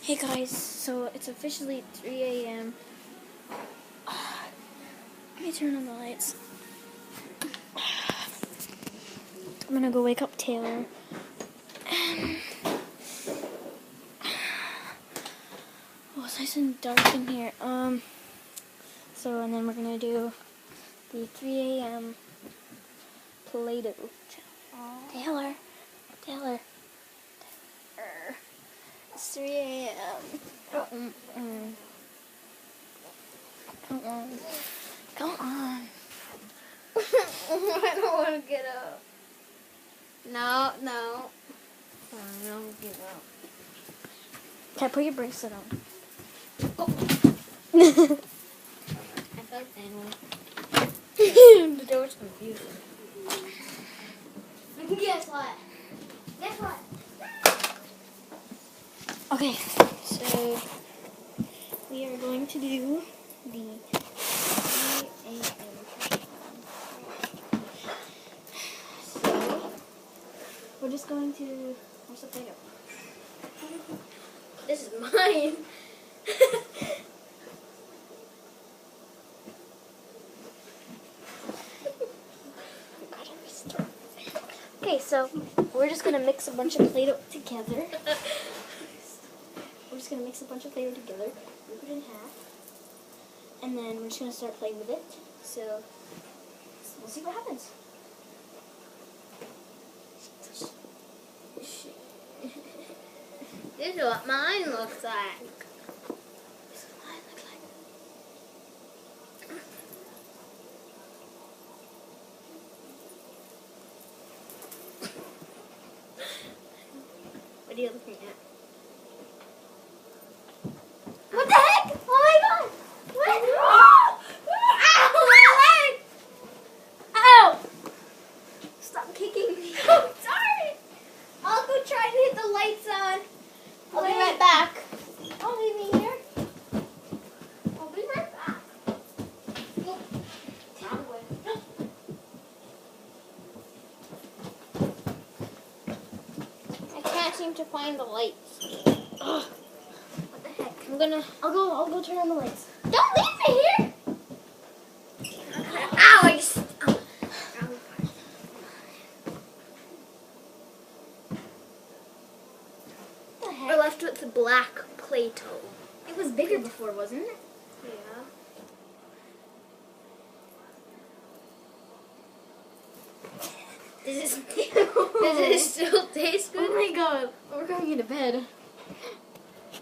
Hey guys, so it's officially 3 a.m. Let me turn on the lights. I'm gonna go wake up Taylor. And it's nice and dark in here. And then we're gonna do the 3 a.m. Play-Doh. Taylor. It's 3 a.m. Come on. I don't want to get up. No. I don't get up. Okay, put your bracelet on. Oh. I felt anyway. The door's confusing. Guess what? Okay, so we are going to do the 3 a.m. So we're just going to. Where's the Play-Doh? This is mine. Okay, so we're just gonna mix a bunch of Play-Doh together. We're just gonna mix a bunch of Play-Doh together, rip it in half, and then we're just gonna start playing with it. So we'll see what happens. This is what mine looks like. This is what mine looks like. What are you looking at? What the heck? Oh my god! What? Ow, my leg! Ow! Stop kicking me. I'm sorry. I'll go try to hit the lights on. I'll be right back. Don't leave me here. I'll be right back. Nope. I can't seem to find the lights. Ugh. What the heck? I'll go turn on the lights. Don't leave me here. Ow! I just. What the heck? We're left with the black Play-Doh. It was bigger before, wasn't it? Yeah. Does it still taste good? Oh my god, we're going into bed.